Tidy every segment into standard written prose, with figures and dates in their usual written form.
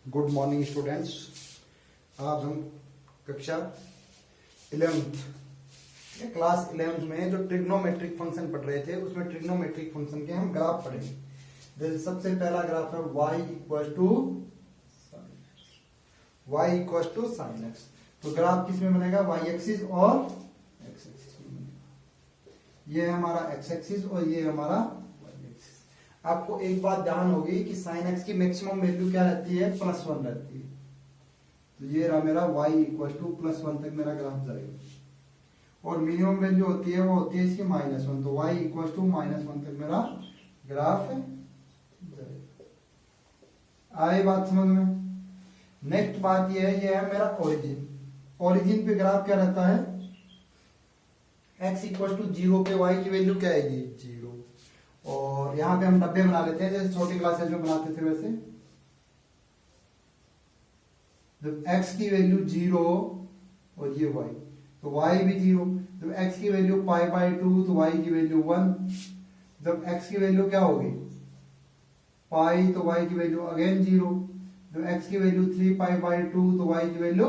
Good morning students. आज हम कक्षा 11th क्लास 11th में जो ट्रिग्नोमेट्रिक फंक्शन पढ़ रहे थे उसमें ट्रिग्नोमेट्रिक फंक्शन के हम ग्राफ पढ़ेंगे। जैसे सबसे पहला ग्राफ है y equal to sine x. तो ग्राफ किस में बनेगा? y एक्सिस और x एक्सिस में बनेगा। ये है हमारा x एक्सिस और ये हमारा y एक्सिस। आपको एक बात ध्यान होगी कि साइन एक्स की मैक्सिमम वैल्यू क्या रहती है? +1 रहती है। तो ये रहा मेरा y इक्वल टू +1 तक मेरा ग्राफ जाएगा और मिनिमम वैल्यू होती है वो होती है इसकी -1। तो y इक्वल टू -1 तक मेरा ग्राफ जाएगा। आए बात समझ में? नेक्स्ट बात ये है, ये है मेरा ओरिजिन। ओरिजिन पे ग्राफ क्या रहता है? x इक्वल टू 0 पे y की वैल्यू क्या आएगी? 0। और यहाँ पे हम डब्बे बना लेते हैं जैसे छोटी क्लासेस में बनाते थे वैसे। जब x की वैल्यू 0 और ये y, तो y भी 0। जब x की वैल्यू π/2 तो y की वैल्यू 1। जब x की वैल्यू क्या होगी? पाई तो y की वैल्यू अगेन 0। जब x की वैल्यू 3π/2 तो y की वैल्यू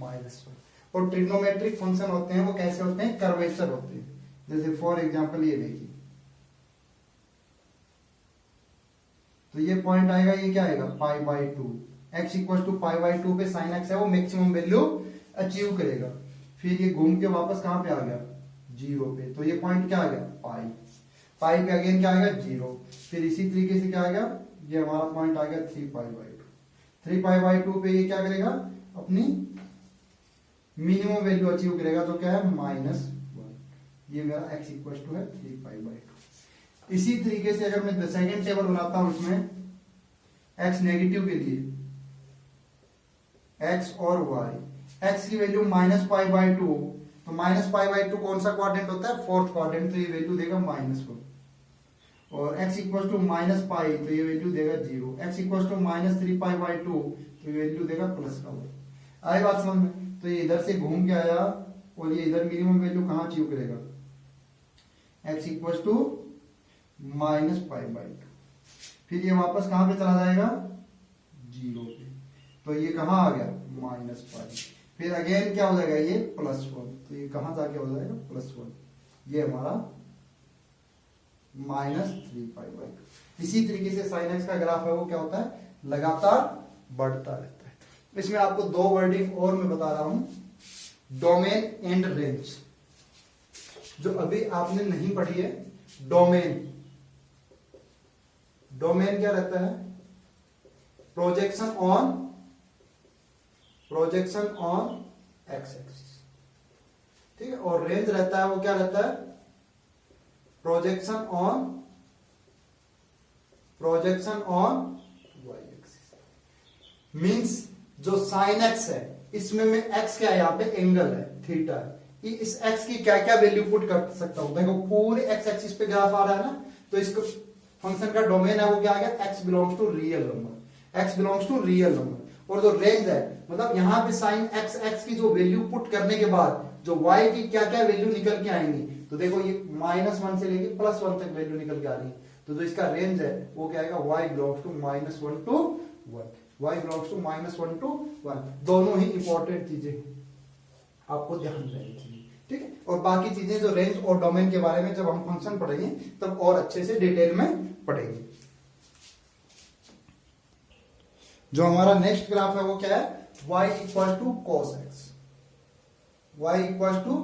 -1। और ट्रिग्नोमेट्रिक फंक्शन होते हैं वो कैसे होते हैं? कर्वेचर होते हैं। जैसे फॉर एग्जांपल ये देखिए, तो ये पॉइंट आएगा, ये क्या आएगा? π/2। x इक्वल टू π/2 पे साइन x है वो मैक्सिमम वैल्यू अचीव करेगा। फिर ये घूम के वापस कहां पे आ गया? 0 पे। तो ये पॉइंट क्या आ गया? पाई। पाई पे अगेन क्या आ गया? 0। फिर इसी तरीके से क्या आ गया? ये हमारा पॉइंट आ गया 3π/2। 3π/2 पे ये क्या करेगा? अपनी मिनिमम वैल्यू अचीव करेगा। तो क्या है? -1। ये मेरा x इक्वल टू है 3π/2। इसी तरीके से अगर मैं सेकेंड टेबल बनाता हूं उसमें x नेगेटिव के लिए x और y, x की वैल्यू -π/2, तो -π/2 कौन सा क्वाड्रेंट होता है? Fourth quadrant. तो ये वैल्यू देगा -1। और x इक्वल टू -π तो ये वैल्यू देगा 0। x इक्वल टू -3π/2 तो ये वैल्यू देगा +1। आई बात समझ में? तो ये इधर से घूम के आया और ये इधर मिनिमम वैल्यू कहां अचीव करेगा? x equal to -π/2। फिर ये वापस कहां पे चला जाएगा? 0 पे। तो ये कहां आ गया? -π। फिर अगेन क्या हो जाएगा? ये +1। तो ये कहां जाके हो जाएगा? +1। ये हमारा -3π/2। इसी तरीके से साइन एक्स का ग्राफ है वो क्या होता है? लगातार बढ़ता रहता है। इसमें आपको दो वर्डिंग और मैं बता रहा हूं, डोमेन एंड रेंज, जो अभी आपने नहीं पढ़ी है। डोमेन, डोमेन क्या रहता है? प्रोजेक्शन ऑन एक्स एक्सिस, ठीक है। और रेंज रहता है वो क्या रहता है? Projection on y axis. Means जो साइन एक्स है इसमें में एक्स क्या है? यहाँ पे एंगल है, थीटा है। इस एक्स की क्या क्या वैल्यू पुट कर सकता हूं? देखो पूरे एक्स एक्सिस पे ग्राफ आ रहा है ना, तो इसको फंक्शन का डोमेन है वो क्या आ गया? x belongs to real number, x belongs to real number. और जो रेंज है मतलब यहाँ पे साइन x की जो वैल्यू पुट करने के बाद जो y की क्या क्या वैल्यू निकल के आएंगी, तो देखो ये -1 से लेके +1 तक वैल्यू निकल के आ रही है। तो जो इसका रेंज है वो क्या आएगा? y belongs to -1 to 1। y belongs to -1 to 1। दोनों ही इंपॉर्टेंट चीजें आपको ध्यान रखनी चाहिए, ठीक है। और बाकी चीजें जो रेंज और डोमेन के बारे में जब हम फंक्शन पढ़ेंगे तब और अच्छे से डिटेल में पढ़ेंगे। जो हमारा नेक्स्ट ग्राफ है वो क्या है? y equal to cos x। y equal to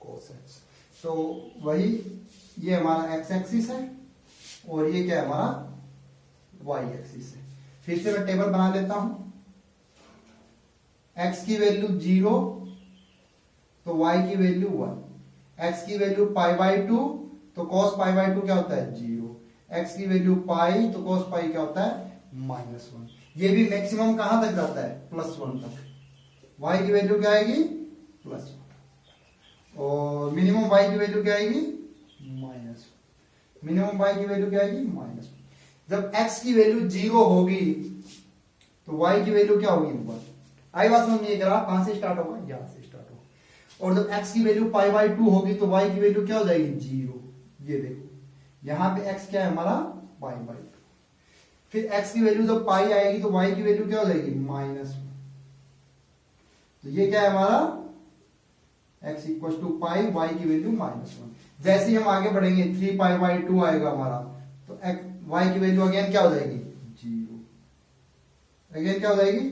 cos x। तो वही ये हमारा x एक्सिस है और ये क्या है? हमारा y एक्सिस है। फिर से मैं टेबल बना लेता हूं। x की वैल्यू 0 तो y की वैल्यू 1। x की वैल्यू π/2 तो cos π/2 क्या होता है? 0। x की वैल्यू पाई तो cos पाई क्या होता है? -1। ये भी मैक्सिमम कहां तक जाता है? +1 तक। y की वैल्यू क्या आएगी? +1। और मिनिमम y की वैल्यू क्या आएगी? -1। मिनिमम y की वैल्यू क्या आएगी? -1। जब x की वैल्यू 0 होगी तो y की वैल्यू क्या होगी? 1। आई बात समझ में? ये ग्राफ कहां से स्टार्ट होगा? यहां से स्टार्ट होगा। और जब x की वैल्यू π/2 होगी तो y की वैल्यू क्या हो जाएगी? 0। ये देखो यहां पे x क्या है? हमारा π/2। फिर x की वैल्यू जब पाई आएगी तो y की वैल्यू क्या हो जाएगी -1। तो ये क्या है हमारा x equal to pi, y की वैल्यू -1। जैसे ही हम आगे बढ़ेंगे 3 पाई बाई 2 आएगा हमारा, तो y की वैल्यू अगेन क्या हो जाएगी 0। अगेन क्या हो जाएगी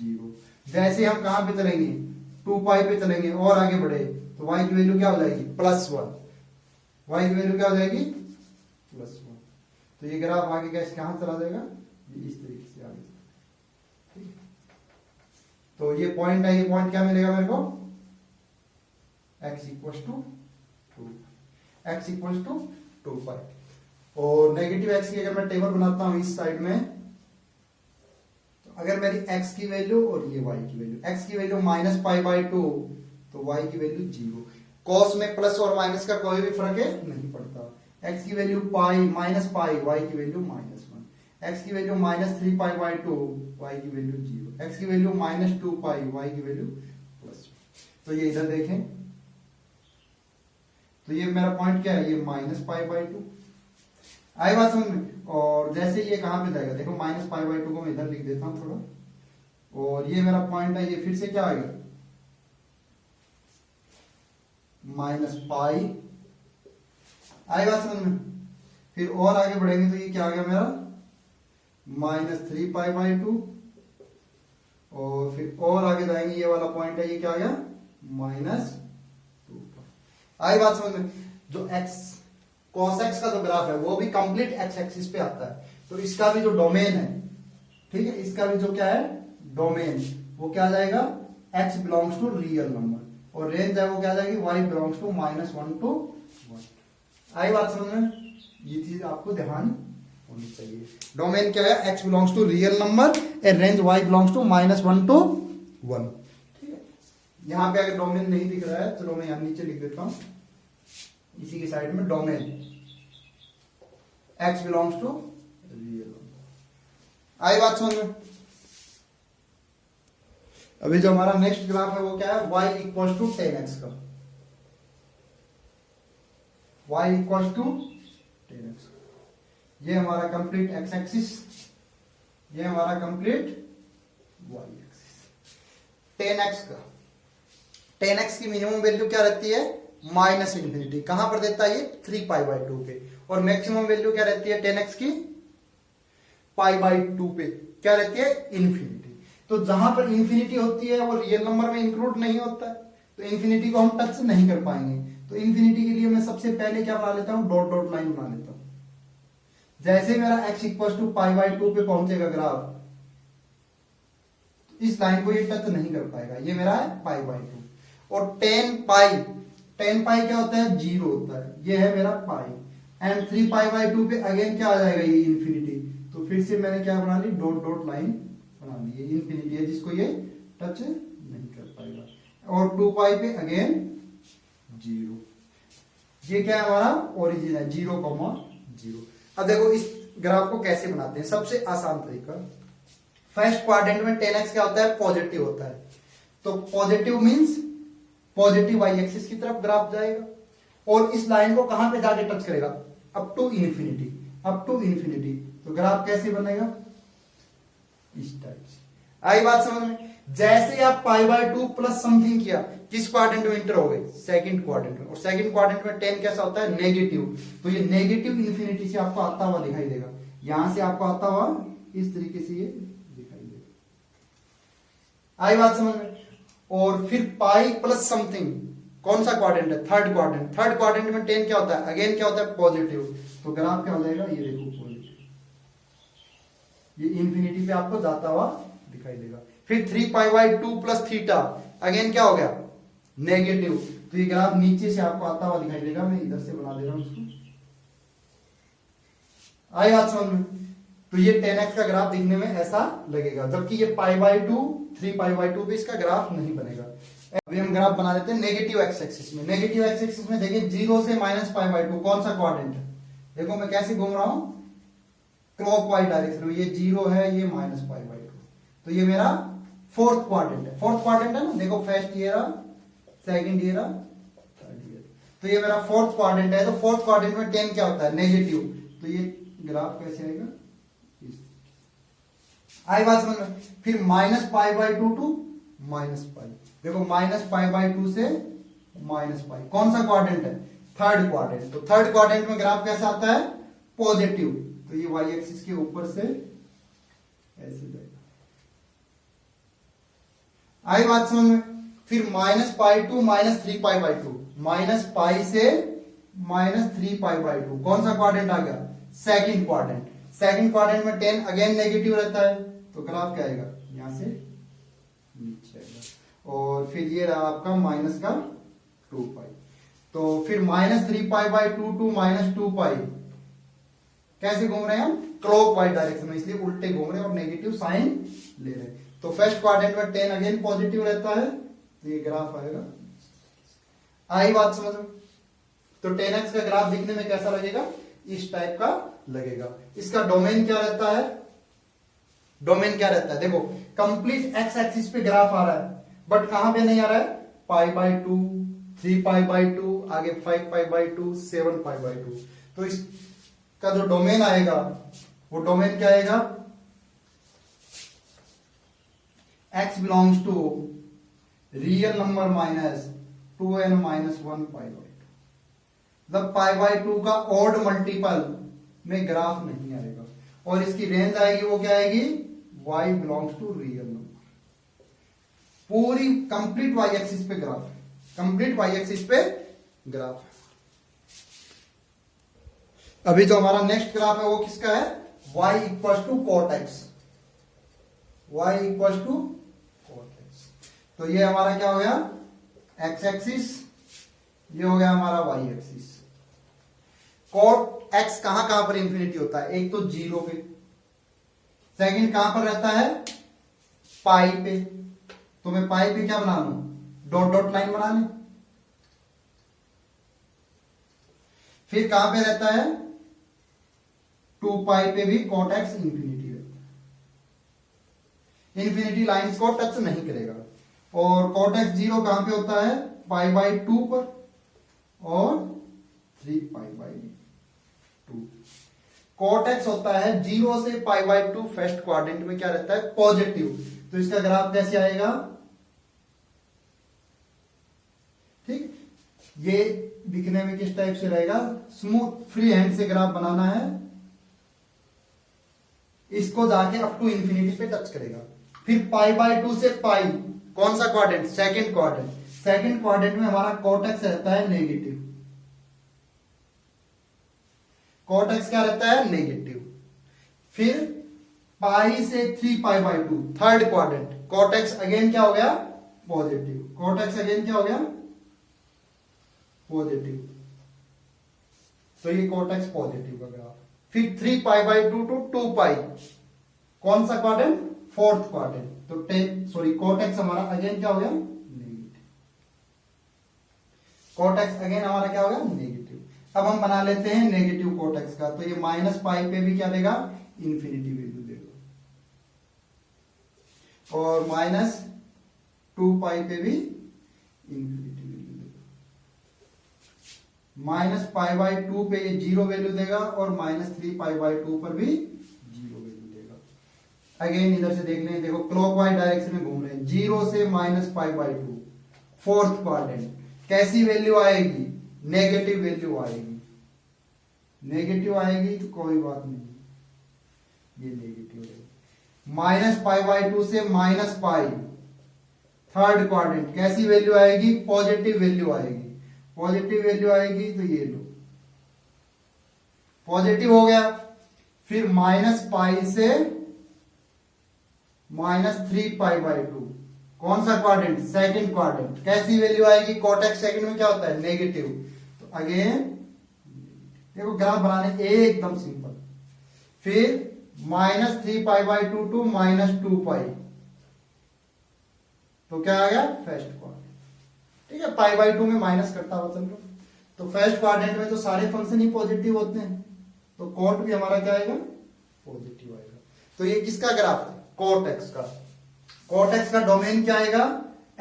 0। जैसे हम कहां पे चलेंगे 2 पाई पे चलेंगे और आगे बढ़े तो y की वैल्यू क्या हो जाएगी +1। y की वैल्यू क्या हो जाएगी +1। तो ये ग्राफ आगे कैसे कहां चला जाएगा, ये इस तरीके से आगे। ठीक है, तो ये पॉइंट है, ये पॉइंट क्या मिलेगा मेरे को x equal to 2, x equal to 2 pi. और नेगेटिव x की अगर मैं टेबल बनाता हूं इस साइड में, तो अगर मेरी x की वैल्यू और ये y की वैल्यू, x की वैल्यू -π/2 तो y की वैल्यू 0। कॉस में प्लस और माइनस का कोई भी फर्क है नहीं पड़ता। x की वैल्यू पाई -π, y की वैल्यू -1, x की वैल्यू -3π/2, y की वैल्यू 0, x की वैल्यू -2π, y की वैल्यू +1। तो ये इधर देखें, तो ये मेरा पॉइंट क्या है, ये -π/2 आई बात समझ में। और जैसे ये कहां पे जाएगा, देखो -π/2 को मैं इधर लिख देता हूं थोड़ा, और ये मेरा पॉइंट है, ये फिर से क्या आ गया -π, आई बात समझ में। फिर और आगे बढ़ेंगे तो ये क्या आ गया मेरा -3π/2, और फिर और आगे जाएंगे, ये वाला पॉइंट है, ये क्या आ गया -2π। आई बात समझ में। जो x cos x का जो ग्राफ है वो भी कंप्लीट x एक्सिस पे आता है, तो इसका भी जो डोमेन है, ठीक है, इसका भी जो क्या है डोमेन, वो क्या आ जाएगा x belongs to real number, और रेंज है वो क्या आ जाएगी y बिलोंग्स टू -1 to 1। आई बात समझ में, ये चीज आपको ध्यान होनी चाहिए। डोमेन क्या है, x belongs to real number and range y belongs to -1 to 1। ठीक है, यहां पे अगर डोमेन नहीं दिख रहा है, चलो मैं यहां नीचे लिख देता हूं इसी के साइड में, domain x belongs to real number. आई बात समझ में। अभी जो हमारा नेक्स्ट ग्राफ है वो क्या है, y इक्वल टू 10x का, y इक्वल टू 10x। ये हमारा कंप्लीट x एक्सिस, ये हमारा कंप्लीट y एक्सिस। 10x का, 10x की मिनिमम वैल्यू क्या रहती है -∞। कहां पर देता है ये 3π/2 पे, और मैक्सिमम वैल्यू क्या रहती है 10x की π/2 पे क्या रहती है इन्फिनिटी। तो जहां पर इन्फिनिटी होती है वो रियल नंबर में इंक्लूड नहीं होता है, तो इन्फिनिटी को हम टच नहीं कर पाएंगे। तो इन्फिनिटी के लिए मैं सबसे पहले क्या बना लेता हूं, डॉट डॉट लाइन बना लेता हूं। जैसे मेरा x इक्वल टू π/2 पे पहुंचेगा ग्राफ, इस लाइन को ये टच नहीं कर पाएगा, ये मेरा है π/2। और 10 पाई क्या होता है 0 होता है, ये है मेरा पाई, एंड 3π/2 पे अगेन क्या आ जाएगा ये इन्फिनिटी। तो फिर से मैंने क्या बना ली, डॉट डॉट लाइन बना ली, ये इन्फिनिटी है जिसको ये टच नहीं कर पाएगा। और 2π पे अगेन 0, ये क्या है हमारा ओरिजिन है 0,0। अब देखो इस ग्राफ को कैसे बनाते हैं, सबसे आसान तरीका, फर्स्ट क्वाड्रेंट में 10x क्या होता है पॉजिटिव होता है, तो positive means positive y axis की तरफ ग्राफ जाएगा, और इस लाइन को कहां पे जाके टच करेगा, up to infinity, up to infinity. तो ग्राफ कैसे बनेगा इस टाइप से। आई बात समझ में। जैसे आप π/2 प्लस समथिंग किया, किस क्वाड्रेंट में इंटर हो गए, सेकंड क्वाड्रेंट में, और सेकंड क्वाड्रेंट में 10 कैसा होता है नेगेटिव, तो ये नेगेटिव इन्फिनिटी से आपको आता हुआ दिखाई देगा, यहां से आपको आता हुआ इस तरीके से ये दिखाई देगा। आई बात समझ में। और फिर पाई प्लस समथिंग, कौन सा क्वाड्रेंट है, थर्ड क्वाड्रेंट, थर्ड क्वाड्रेंट में 10 क्या होता है, अगेन क्या होता है पॉजिटिव, तो ग्राफ क्या हो जाएगा ये देखो पॉजिटिव, ये इन्फिनिटी पे आपको जाता हुआ दिखाई देगा। फिर 3π/2 प्लस थीटा, अगेन क्या हो गया नेगेटिव, तो ये ग्राफ नीचे से आपको आता हुआ दिखाई देगा, मैं इधर से बना दे रहा हूं इसको। आई बात समझ में। तो ये 10x का ग्राफ दिखने में ऐसा लगेगा, जबकि ये π/2 3π/2 पे इसका ग्राफ नहीं बनेगा। अभी हम ग्राफ बना देते हैं नेगेटिव एक्स एक्सिस में। नेगेटिव एक्स एक्सिस में देखिए 0 से -π/2 कौन सा क्वाड्रेंट है, देखो मैं कैसे घूम रहा हूं क्लॉकवाइज डायरेक्शन में, ये 0 है, ये -π/2, तो ये मेरा फोर्थ क्वाड्रेंट है, फोर्थ क्वाड्रेंट है ना, देखो first year, second year, third year, तो ये मेरा फोर्थ क्वाड्रेंट है। तो फोर्थ क्वाड्रेंट में 10 क्या होता है नेगेटिव, तो ये ग्राफ कैसे आएगा इस तरीके से। आई बात समझ में। फिर minus pi by two to minus pi, देखो माइनस पाई बाई टू से माइनस पाई, कौन सा क्वाड्रेंट है, थर्ड क्वाड्रेंट। तो थर्ड क्वाड्रेंट में ग्राफ कैसा आता है, पॉजिटिव, तो ये वाई एक्सिस के ऊपर से ऐसे जाएगा। आई बात समझ में। फिर minus pi to minus three pi by two, minus pi से minus three pi by two, कौन सा क्वाड्रेंट आ गया, सेकंड क्वाड्रेंट। सेकंड क्वाड्रेंट में 10 अगेन नेगेटिव रहता है, तो ग्राफ क्या आएगा, यहां से नीचे आएगा। और फिर ये रहा आपका माइनस का 2 पाई। तो फिर minus three pi by two to minus 2 pi, कैसे घूम रहे हैं हम, क्लॉकवाइज डायरेक्शन में, इसलिए उल्टे घूम रहे हैं और नेगेटिव साइन ले रहे हैं। तो फर्स्ट क्वाड्रेंट में 10 अगेन पॉजिटिव रहता है, तो ये ग्राफ आएगा। आई बात समझ में। तो 10x का ग्राफ दिखने में कैसा लगेगा, इस टाइप का लगेगा। इसका डोमेन क्या रहता है, डोमेन क्या रहता है, देखो कंप्लीट एक्स एक्सिस पे ग्राफ आ रहा है, बट कहां पे नहीं आ रहा है, पाई by to, 3 pi by to, आगे 5 पाई by to, 7 pi by to. तो इसका जो डोमेन आएगा वो डोमेन क्या आएगा, x belongs to real number minus 2n minus 1 pi by two. मतलब पाई बाई टू का ऑड मल्टीपल में ग्राफ नहीं आएगा, और इसकी रेंज आएगी वो क्या आएगी, y belongs to real number. पूरी कंप्लीट y एक्सिस पे ग्राफ है, कंप्लीट y एक्सिस पे ग्राफ है। अभी जो हमारा नेक्स्ट ग्राफ है वो किसका है, y equal to cot x, y equal to cot x. तो ये हमारा क्या हो गया, x एक्सिस, ये हो गया हमारा y एक्सिस। कॉट एक्स कहां कहां पर इंफिनिटी होता है, एक तो 0 पे, सेकंड कहां पर रहता है, पाई पे। तो मैं पाई पे क्या बना लू, डॉट डॉट लाइन बना ले। फिर कहां पे रहता है, 2 पाई पे भी कॉट एक्स इंफिनिटी रहता है, इंफिनिटी लाइंस को टच नहीं करेगा। और कॉट एक्स 0 कहां पे होता है, पाई बाई 2 पर और 3 पाई बाई 2। कॉट एक्स होता है 0 से पाई बाई 2, फर्स्ट क्वाड्रेंट में क्या रहता है, पॉजिटिव। तो इसका ग्राफ कैसे आएगा, ठीक, ये दिखने में किस टाइप से रहेगा, स्मूथ फ्री हैंड से ग्राफ बनाना है, इसको जाके अप टू इंफिनिटी पे टच करेगा। फिर पाई बाई 2 से पाई, कौन सा quadrant, second quadrant. Second quadrant में हमारा कॉट एक्स रहता है नेगेटिव, कॉट एक्स क्या रहता है, नेगेटिव। फिर पाई से 3 pi by 2, third quadrant, cot x again क्या हो गया, पॉजिटिव, कॉट एक्स अगेन क्या हो गया, पॉजिटिव। तो ये कॉट एक्स पॉजिटिव का ग्राफ। फिर 3 पाई बाई 2 टू 2 पाई, कौन सा क्वाड्रेंट, फोर्थ क्वाड्रेंट। तो 10 सॉरी कॉट एक्स हमारा अगेन क्या हो गया, नेगेटिव। कॉट एक्स अगेन हमारा क्या हो गया, नेगेटिव। अब हम बना लेते हैं नेगेटिव कॉट एक्स का। तो ये माइनस पाई पे भी क्या देगा, इंफिनिटी वैल्यू देगा, और माइनस 2 पाई पे भी इंफिनिटी वैल्यू देगा। माइनस पाई बाई 2 पे ये 0 वैल्यू देगा, और माइनस 3 पाई बाई 2 पर भी 0 वैल्यू देगा। अगेन इधर से देख लें, देखो क्लॉकवाइज डायरेक्शन में घूम रहे हैं, 0 से minus pi by 2, fourth quadrant, कैसी वैल्यू आएगी, नेगेटिव वैल्यू आएगी। नेगेटिव आएगी तो कोई बात नहीं, ये नेगेटिव है। माइनस पाई बाई 2 से माइनस पाई, थर्ड क्वाड्रेंट, कैसी वैल्यू आएगी, पॉजिटिव वैल्यू आएगी। पॉजिटिव वैल्यू आएगी तो ये लो, पॉजिटिव हो गया। फिर माइनस पाई से माइनस 3 पाई बाई 2, कौन सा क्वाड्रेंट, सेकंड क्वाड्रेंट, कैसी वैल्यू आएगी, कॉट एक्स सेकंड में क्या होता है, नेगेटिव। तो अगेन देखो ग्राफ बनाने एकदम सिंपल। फिर minus 3 pi by 2 to minus 2 pi, तो क्या आ गया, फर्स्ट क्वाड्रेंट। ठीक है, पाई बाई 2 में माइनस करता हुआ चल रहा। तो फर्स्ट क्वाड्रेंट में तो सारे फंक्शन ही पॉजिटिव होते हैं, तो कॉट भी हमारा क्या आएगा, पॉजिटिव आएगा। तो ये किसका ग्राफ है, कॉट एक्स का। कॉट एक्स का डोमेन क्या आएगा,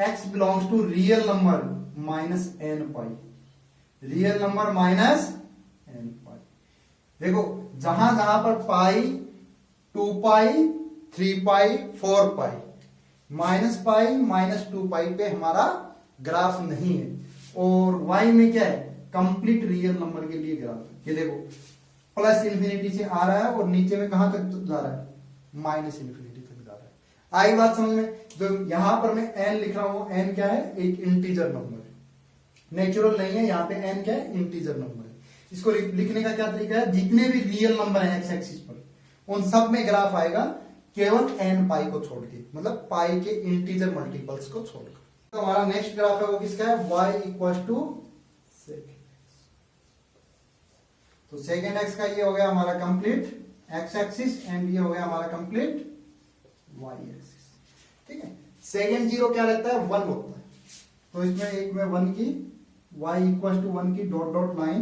x belongs to real number minus n pi, real number minus n pi. देखो जहां जहां पर पाई, 2 पाई, 3 पाई 4 पाई पाई -2 पाई पे हमारा ग्राफ नहीं है। और y में क्या है, कंप्लीट रियल नंबर के लिए ग्राफ है। ये देखो प्लस इंफिनिटी से आ रहा है और नीचे में कहां तक जा रहा है, माइनस इंफिनिटी तक जा रहा है। आई बात समझ में। जो यहां पर मैं n लिख रहा हूं, n क्या है, एक इंटीजर नंबर है, नेचुरल नहीं है। यहाँ पे n क्या है, इंटीजर नंबर है। इसको लिखने का क्या तरीका है, जितने भी रियल नंबर है एक्स एक्सिस पर उन सब में ग्राफ आएगा केवल n पाई को छोड़ के, मतलब पाई के इंटीजर मल्टीपल्स को छोड़कर। तो हमारा नेक्स्ट ग्राफ है वो किसका है, y इक्वल टू सेकेंड। तो सेकेंड एक्स का ये हो गया हमारा कंप्लीट एक्स एक्सिस एंड ये हो गया हमारा कंप्लीट y एक्सिस। ठीक है, सेकेंड जीरो क्या रहता है, 1 होता है। तो इसमें एक में 1 की y इक्वल टू 1 की डॉट डॉट लाइन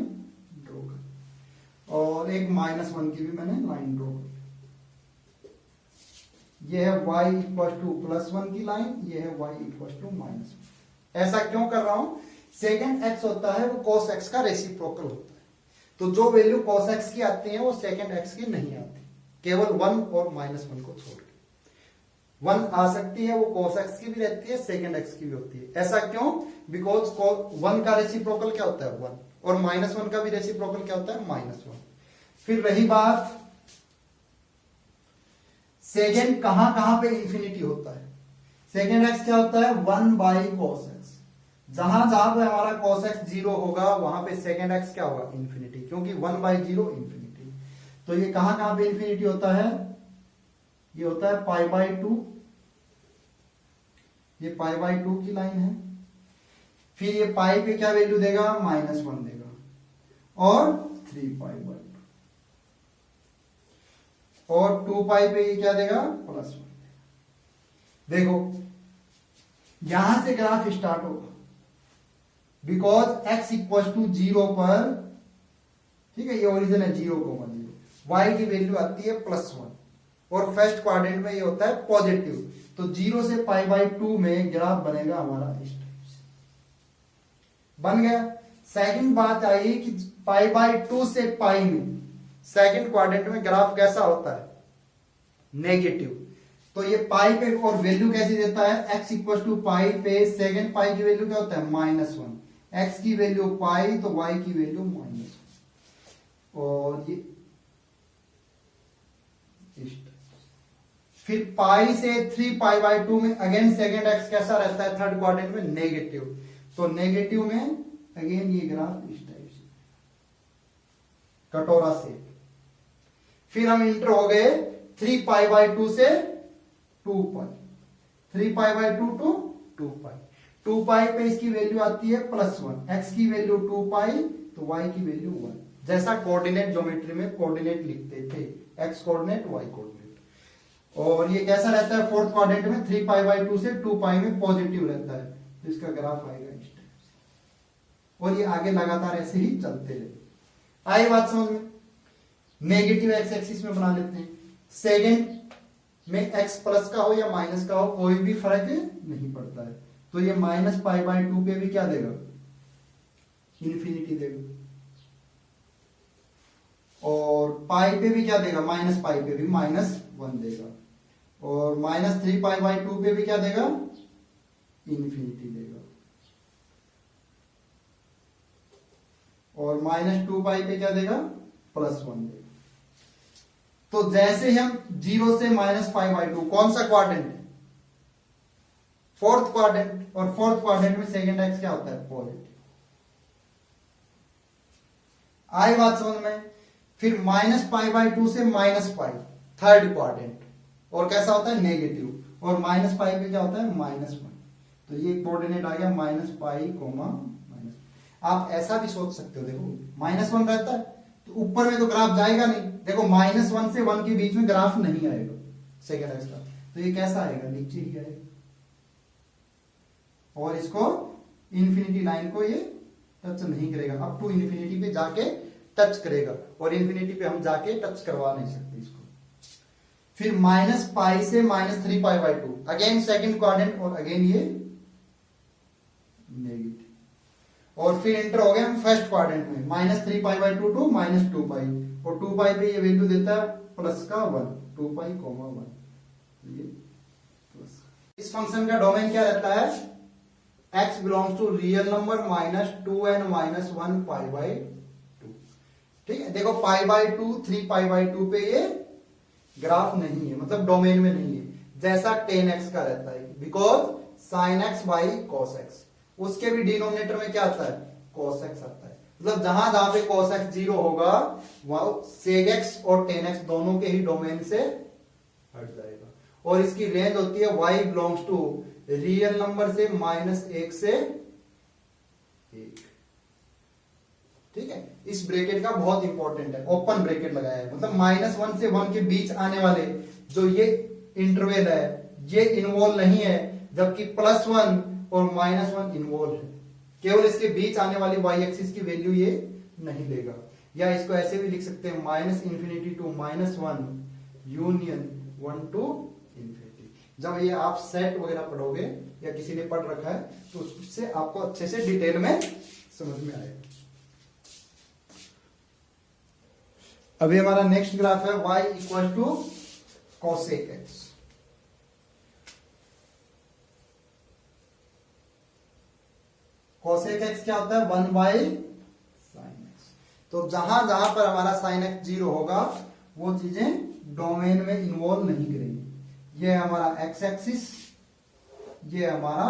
ड्रॉ कर, और एक -1 की भी मैंने लाइन ड्रॉ कर। ये है y इक्वल टू +1 की लाइन, ये है y इक्वल टू -1। ऐसा क्यों कर रहा हूं, सेकेंड x होता है वो cos x का रेसिप्रोकल होता है। तो जो वैल्यू cos x की आती है वो सेकेंड x की नहीं आती, केवल 1 और -1 को छोड़ के। 1 आ सकती है, वो cos x की भी रहती है, सेकेंड x की भी होती है। ऐसा क्यों, बिकॉज 1 का रेसिप्रोकल क्या होता है 1, और -1 का भी रेसिप्रोकल क्या होता है -1। फिर रही बात सेकेंड कहां कहां पे इंफिनिटी होता है, सेकेंड एक्स क्या होता है 1/cos x। जहां जहां पे हमारा cos x 0 होगा वहां पे सेकेंड एक्स क्या होगा, इंफिनिटी, क्योंकि 1/0 इंफिनिटी। तो ये कहां कहां पे इंफिनिटी होता है, ये होता है π/2, ये π/2 की लाइन है। फिर ये पाई पे क्या वैल्यू देगा, -1 देगा, और 3π/2, और 2 पाई पे ये क्या देगा, +1। देखो यहां से ग्राफ स्टार्ट होगा, बिकॉज x इक्वल टू 0 पर, ठीक है, ये ओरिजिन है 0,0, y की वैल्यू आती है +1, और फर्स्ट क्वाड्रेंट में ये होता है पॉजिटिव। तो 0 से π/2 में ग्राफ बनेगा हमारा इस टाइप से, बन गया। सेकंड बात आई कि π/2 से पाई में सेकंड क्वाड्रेंट में ग्राफ कैसा होता है, नेगेटिव। तो ये पाई पे और वैल्यू कैसे देता है, x इक्वल टू पाई पे सेकंड पाई की वैल्यू क्या होता है -1, x की वैल्यू पाई तो y की वैल्यू -1, और ये फिर पाई से 3π/2 में अगेन सेकंड x कैसा रहता है थर्ड क्वाड्रेंट में, नेगेटिव। तो नेगेटिव में अगेन ये ग्राफ इस टाइप से कटोरा से। फिर हम इंटर हो गए 3π/2 से 2π, 3π/2 टू 2π। 2π पे इसकी वैल्यू आती है +1, x की वैल्यू 2π तो y की वैल्यू 1, जैसा कोऑर्डिनेट ज्योमेट्री में कोऑर्डिनेट लिखते थे, x कोऑर्डिनेट y कोऑर्डिनेट। और ये कैसा रहता है फोर्थ क्वाड्रेंट में, 3π/2 से 2π में पॉजिटिव रहता है, तो इसका ग्राफ आएगा इस टाइप से, और ये आगे लगातार ऐसे ही चलते रहे। आई बात समझ में। नेगेटिव एक्स एक्सिस में बना लेते हैं, सेकेंड में x प्लस का हो या माइनस का हो कोई भी फर्क नहीं पड़ता है। तो ये -π/2 पे भी क्या देगा, इंफिनिटी देगा, और पाई पे भी क्या देगा, -π पे भी -1 देगा, और -3π/2 पे भी क्या देगा, इंफिनिटी देगा, और -2π पे क्या देगा, +1 देगा। तो जैसे हम 0 से -π/2, कौन सा क्वाड्रेंट है, फोर्थ क्वाड्रेंट, और फोर्थ क्वाड्रेंट में सेकेंड एक्स क्या होता है, पॉजिटिव। आई बात समझ में। फिर -π/2 से -π थर्ड क्वाड्रेंट, और कैसा होता है, नेगेटिव, और -π पे क्या होता है, -1। तो ये कोऑर्डिनेट आ गया -π, आप ऐसा भी सोच सकते हो, देखो -1 रहता है तो ऊपर में तो ग्राफ जाएगा नहीं, देखो -1 से 1 के बीच में ग्राफ नहीं आएगा सेकेंड एक्स का, तो ये कैसा आएगा, नीचे ही आएगा, और इसको इंफिनिटी लाइन को ये टच नहीं करेगा, अप टू इंफिनिटी पे जाके टच करेगा, और इंफिनिटी पे हम जाके टच करवा नहीं सकते इसको। फिर -π से -3π/2, अगेन सेकंड क्वाड्रेंट, और अगेन ये नेगेटिव, और फिर इंटर हो गए हम फर्स्ट क्वाड्रेंट में, -3π/2 टू -2π, और 2π पे ये वैल्यू देता है +1, 2π, 1। फंक्शन का डोमेन क्या रहता है, x belongs to real number minus 2n minus 1 pi by 2। ठीक है, देखो पाई बाई 2 3 पाई बाई 2 पे ये ग्राफ नहीं है, मतलब डोमेन में नहीं है, जैसा tan x का रहता है, because sin x by cos x, उसके भी डिनोमिनेटर में क्या आता है, cos x आता है। मतलब जहां जहां पे cos x 0 होगा वहां sec x और tan x दोनों के ही डोमेन से हट जाएगा। और इसकी रेंज होती है y belongs to real number से -1 से 1। ठीक है, इस ब्रैकेट का बहुत इंपॉर्टेंट है, ओपन ब्रैकेट लगाया है, मतलब -1 से 1 के बीच आने वाले जो ये इंटरवल है ये इन्वॉल्व नहीं है, जबकि +1 और -1 इन्वॉल्व है। केवल इसके बीच आने वाली y एक्सिस की वैल्यू ये नहीं लेगा। या इसको ऐसे भी लिख सकते हैं -∞ टू -1 यूनियन 1 टू ∞। जब ये आप सेट वगैरह पढ़ोगे या किसी ने पढ़ रखा है तो उससे आपको अच्छे से डिटेल में समझ में आएगा। अभी हमारा नेक्स्ट ग्राफ है y equal to cosec x। cosec x क्या होता है, 1 बाई sin x। तो जहां जहां पर हमारा sin x 0 होगा वो चीजें डोमेन में इन्वॉल्व नहीं करेंगी। ये हमारा x एक्सिस, ये हमारा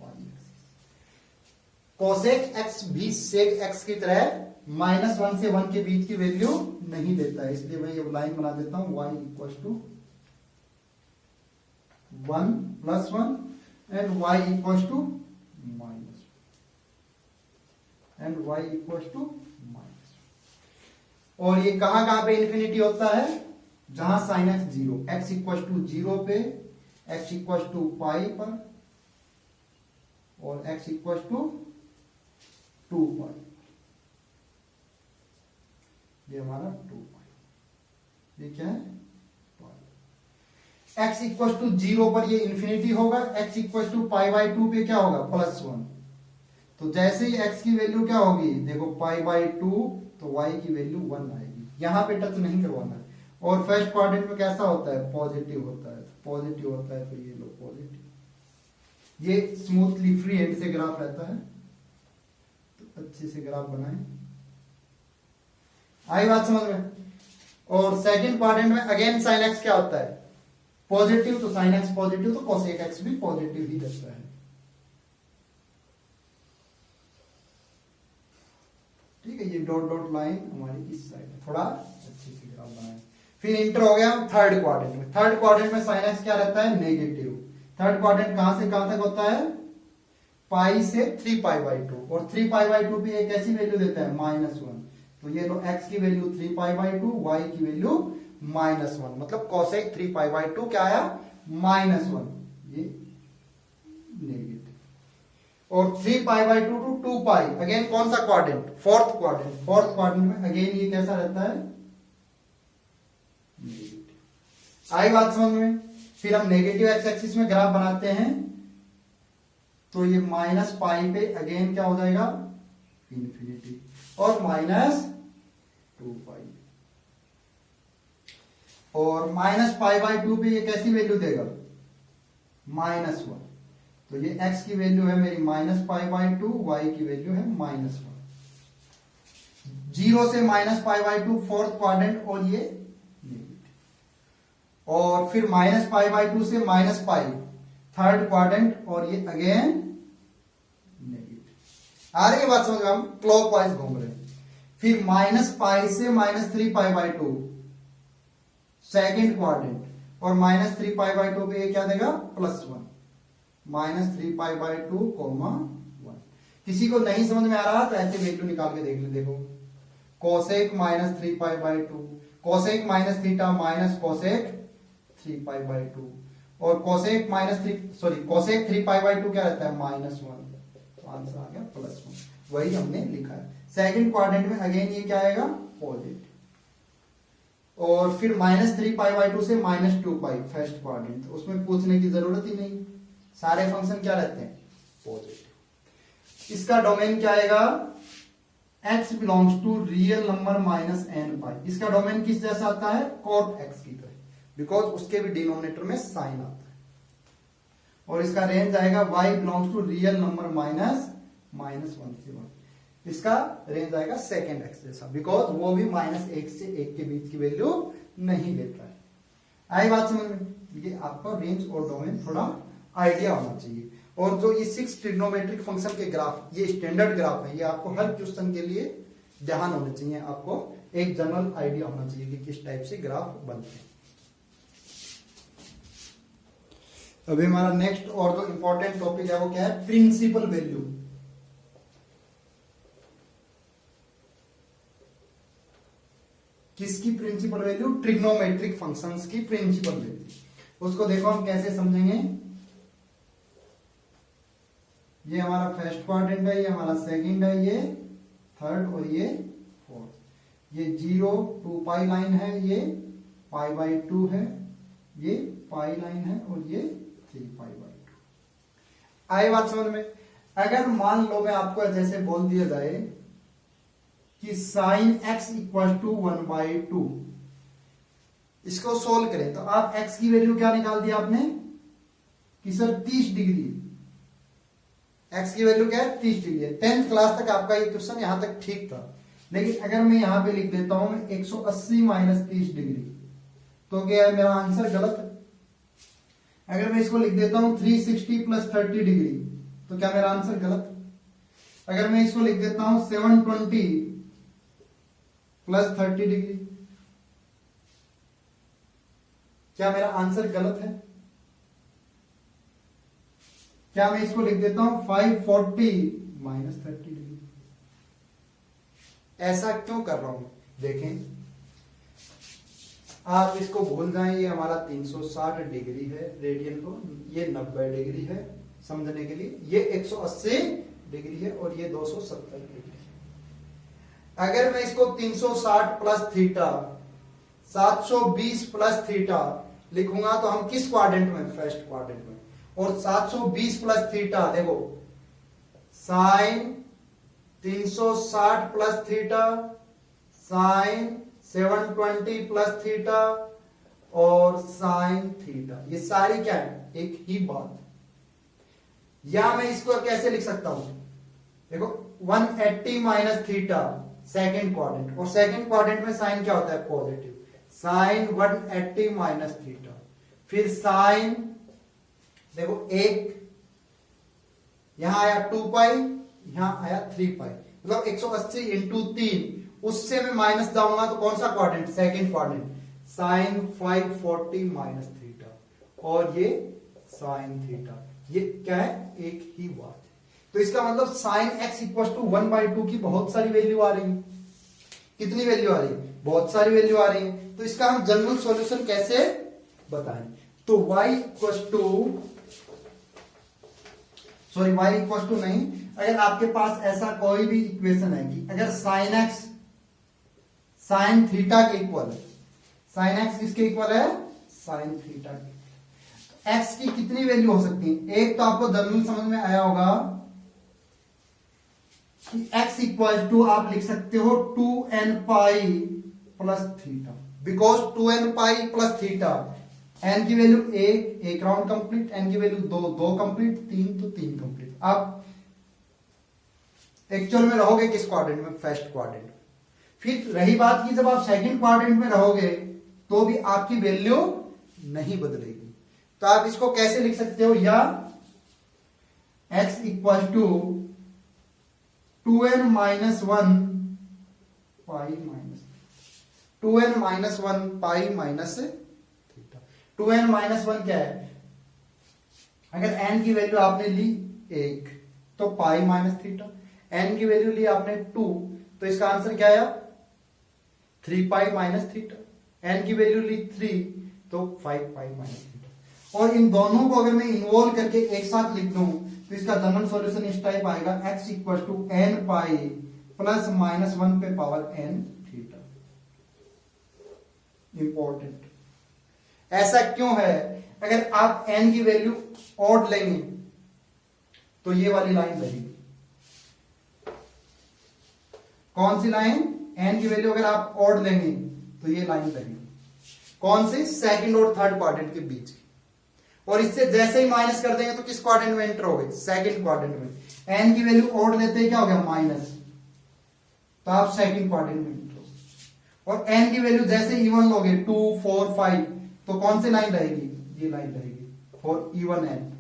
y एक्सिस। cosec x भी sec x की तरह -1 से 1 के बीच की वैल्यू नहीं देता है, इसलिए मैं ये लाइन बना देता हूं y equal to 1 plus 1 and y equal to minus and y equal to minus. और ये कहां कहां पे इंफिनिटी होता है, जहां sin x 0, x equal to 0 पे, x इक्वल टू पाई पर और x इक्वल टू 2 पाई। ये हमारा 2 पाई, ये क्या है पाई। x इक्वल टू 0 पर ये इंफिनिटी होगा, x equal to pi by 2 पे क्या होगा +1। तो जैसे ही x की वैल्यू क्या होगी, देखो पाई बाई 2 तो y की वैल्यू 1 आएगी, यहां पे टच नहीं करवाना है। और फर्स्ट क्वाड्रेंट में कैसा होता है, पॉजिटिव होता है, पॉजिटिव होता है तो ये लो पॉजिटिव। ये स्मूथली फ्री हैंड से ग्राफ रहता है, तो अच्छे से ग्राफ बनाएं। आई बात समझ में। और सेकंड क्वाड्रेंट में अगेन sin x क्या होता है, पॉजिटिव, तो sin x पॉजिटिव तो cosec x भी पॉजिटिव ही रहता है। ठीक है, ये डॉट डॉट लाइन हमारी इस साइड है, थोड़ा अच्छे से ग्राफ बनाएं। फिर इंटर हो गया थर्ड क्वाड्रेंट में। थर्ड क्वाड्रेंट में sin x क्या रहता है, नेगेटिव। थर्ड क्वाड्रेंट कहां से कहां तक होता है, पाई से 3 पाई बाई 2, और 3 पाई बाई 2 पे एक ऐसी वैल्यू देता है -1। तो ये लो x की वैल्यू 3 पाई बाई 2, y की वैल्यू -1, मतलब cosec 3 पाई बाई 2 क्या आया -1, ये नेगेटिव। और 3 pi by 2 to 2 pi, again कौन सा quadrant, fourth quadrant. Fourth quadrant में अगेन ये कैसा रहता है, नेगेटिव। आई बात समझ में। फिर हम नेगेटिव एक्स एक्सिस में ग्राफ बनाते हैं, तो ये -पाई पे अगेन क्या हो जाएगा, इंफिनिटी, और -2 पाई। और -पाई बाई 2 पे ये कैसी वैल्यू देगा, -1। तो ये x की वैल्यू है मेरी -पाई बाई 2, y की वैल्यू है -1। 0 से -पाई बाई 2 फोर्थ क्वाड्रेंट, और ये नेगेटिव। और फिर -पाई बाई 2 से -पाई थर्ड क्वाड्रेंट, और ये अगेन नेगेटिव। आ रही है बात समझ में, हम क्लॉकवाइज घूम रहे हैं। फिर -पाई से -3 पाई बाई 2 सेकेंड क्वाड्रेंट, और -3 पाई बाई 2 पे ये क्या देगा, +1, -3 पाई बाई 2, 1। किसी को नहीं समझ में आ रहा तो ऐसे वैल्यू निकाल के देख ले, देखो cosec -3 pi by 2, cosec minus theta minus cosec 3 pi by 2, और cosec cosec 3 पाई बाई 2 क्या रहता है, -1। तो आंसर आ गया +1, वही हमने लिखा है। सेकंड क्वाड्रेंट में अगेन ये क्या आएगा, पॉजिटिव। और फिर -3 पाई बाई 2 से -2 पाई फर्स्ट क्वाड्रेंट, तो उसमें पूछने की जरूरत ही नहीं, सारे फंक्शन क्या रहते हैं, पॉजिटिव। इसका डोमेन क्या आएगा, x belongs to real number -n pi. इसका डोमेन किस जैसा आता है, cot x की तरह, बिकॉज उसके भी डिनोमिनेटर में साइन आता है। और इसका रेंज आएगा y belongs to real number minus 1 से 1। इसका रेंज आएगा सेकेंड एक्स जैसा, बिकॉज वो भी -1 से 1 के बीच की वैल्यू नहीं लेता है। आई बात समझ में? ये आपको रेंज और डोमेन थोड़ा आइडिया होना चाहिए। और जो ये 6 ट्रिग्नोमेट्रिक फंक्शन के ग्राफ, ये स्टैंडर्ड ग्राफ है, ये आपको हर क्वेश्चन के लिए ध्यान होने चाहिए। आपको एक जनरल आइडिया होना चाहिए कि किस टाइप से ग्राफ बनते हैं। अभी हमारा नेक्स्ट और जो इंपॉर्टेंट टॉपिक है वो क्या है? Principal value. किसकी प्रिंसिपल वैल्यू? ट्रिग्नोमेट्रिक फंक्शंस की प्रिंसिपल वैल्यू। उसको देखो हम कैसे समझेंगे। ये हमारा फर्स्ट क्वाड्रेंट है, ये हमारा सेकंड है, ये थर्ड और ये फोर्थ। ये 0 2 पाई लाइन है, ये π/2 है, ये पाई लाइन है और ये 3π/2। आई बात समझ में? अगर मान लो मैं आपको जैसे बोल दिया जाए कि sin x इक्वल टू 1/2, इसको सोल्व करें तो आप x की वैल्यू क्या निकाल दिया आपने कि सर 30 डिग्री। x की वैल्यू क्या है? 30 डिग्री है। 10th क्लास तक आपका ये क्वेश्चन यहां तक ठीक था, लेकिन अगर मैं यहां पे लिख देता हूं मैं 180 माइनस 30 डिग्री, तो क्या है? मेरा आंसर गलत है। अगर मैं इसको लिख देता हूं 360 प्लस 30 डिग्री, तो क्या मेरा आंसर गलत है? अगर मैं इसको लिख देता हूं 720 प्लस 30 डिग्री, क्या मेरा आंसर गलत है? क्या मैं इसको लिख देता हूं 540 माइनस 30 डिग्री? ऐसा क्यों कर रहा हूं? देखें, आप इसको भूल जाएं, ये हमारा 360 डिग्री है रेडियन को, ये 90 डिग्री है समझने के लिए, ये 180 डिग्री है और ये 270 डिग्री है। अगर मैं इसको 360 प्लस थीटा 720 प्लस थीटा लिखूंगा तो हम किस क्वाड्रेंट में? फर्स्ट क्वाड्रेंट में। और 720 प्लस थीटा देखो, sine 360 plus theta, sine 720 plus theta और साइन थीटा, ये सारी क्या है? एक ही बात। या मैं इसको कैसे लिख सकता हूं? देखो 180 माइनस थीटा सेकेंड क्वाड्रेंट, और सेकेंड क्वाड्रेंट में साइन क्या होता है? पॉजिटिव। साइन 180 माइनस थीटा, फिर साइन देखो एक, यहां आया 2 पाई, यहां आया 3 पाई, मतलब 180 इंटू 3। उससे मैं माइनस जाऊंगा तो कौन सा quadrant? Second quadrant. Sine 540 minus theta और ये साइन थीटा, ये क्या है? एक ही बात है। तो इसका मतलब साइन x इक्वल टू 1/2 की बहुत सारी वैल्यू आ रही है। कितनी वैल्यू आ रही है? बहुत सारी वैल्यू आ रही है। तो इसका हम जनरल सॉल्यूशन कैसे बताएं? तो y इक्वल टू नहीं, अगर आपके पास ऐसा कोई भी इक्वेशन है कि अगर साइन x साइन थीटा के इक्वल है, साइन x किसके इक्वल है? साइन थीटा के। x की कितनी वैल्यू हो सकती है? एक तो आपको जनरल समझ में आया होगा कि x इक्वल टू आप लिख सकते हो 2n pi plus theta, because 2n pi plus theta, n की वैल्यू एक राउंड कंप्लीट, n की वैल्यू दो कंप्लीट, 3 तो 3 कंप्लीट। आप एक्चुअल में रहोगे किस क्वाड्रेंट में? First quadrant. फिर रही बात की जब आप सेकंड क्वाड्रेंट में रहोगे तो भी आपकी वैल्यू नहीं बदलेगी। तो आप इसको कैसे लिख सकते हो? या x equal to 2n minus 1 pi minus 2n minus 1 pi minus theta. 2n minus 1 क्या है? अगर n की वैल्यू आपने ली 1 तो पाई माइनस थीटा, n की वैल्यू ली आपने 2 तो इसका आंसर क्या आया? 3 पाई माइनस थीटा। n की वैल्यू ली 3 तो 5 पाई माइनस थीटा। और इन दोनों को अगर मैं इन्वॉल्व करके एक साथ लिख दूं तो इसका जनरल सॉल्यूशन इस टाइप आएगा, x equal to n pi plus minus 1 पे पावर n थीटा। इंपॉर्टेंट, ऐसा क्यों है? अगर आप n की वैल्यू ऑड लेंगे तो ये वाली लाइन रहेगी। कौन सी लाइन? n की वैल्यू अगर आप ऑड लेंगे तो ये लाइन रहेगी। कौन सी? सेकंड और थर्ड क्वाड्रेंट के बीच की। और इससे जैसे ही माइनस कर देंगे तो किस क्वाड्रेंट में एंटर हो गए, सेकंड क्वाड्रेंट में। एन की वैल्यू ऑड लेते हैं क्या हो गया माइनस, तो आप सेकंड क्वाड्रेंट में एंटर हो। और एन की वैल्यू जैसे इवन लोगे 2 4 5 तो कौन सी लाइन रहेगी, ये लाइन रहेगी फॉर इवन एन।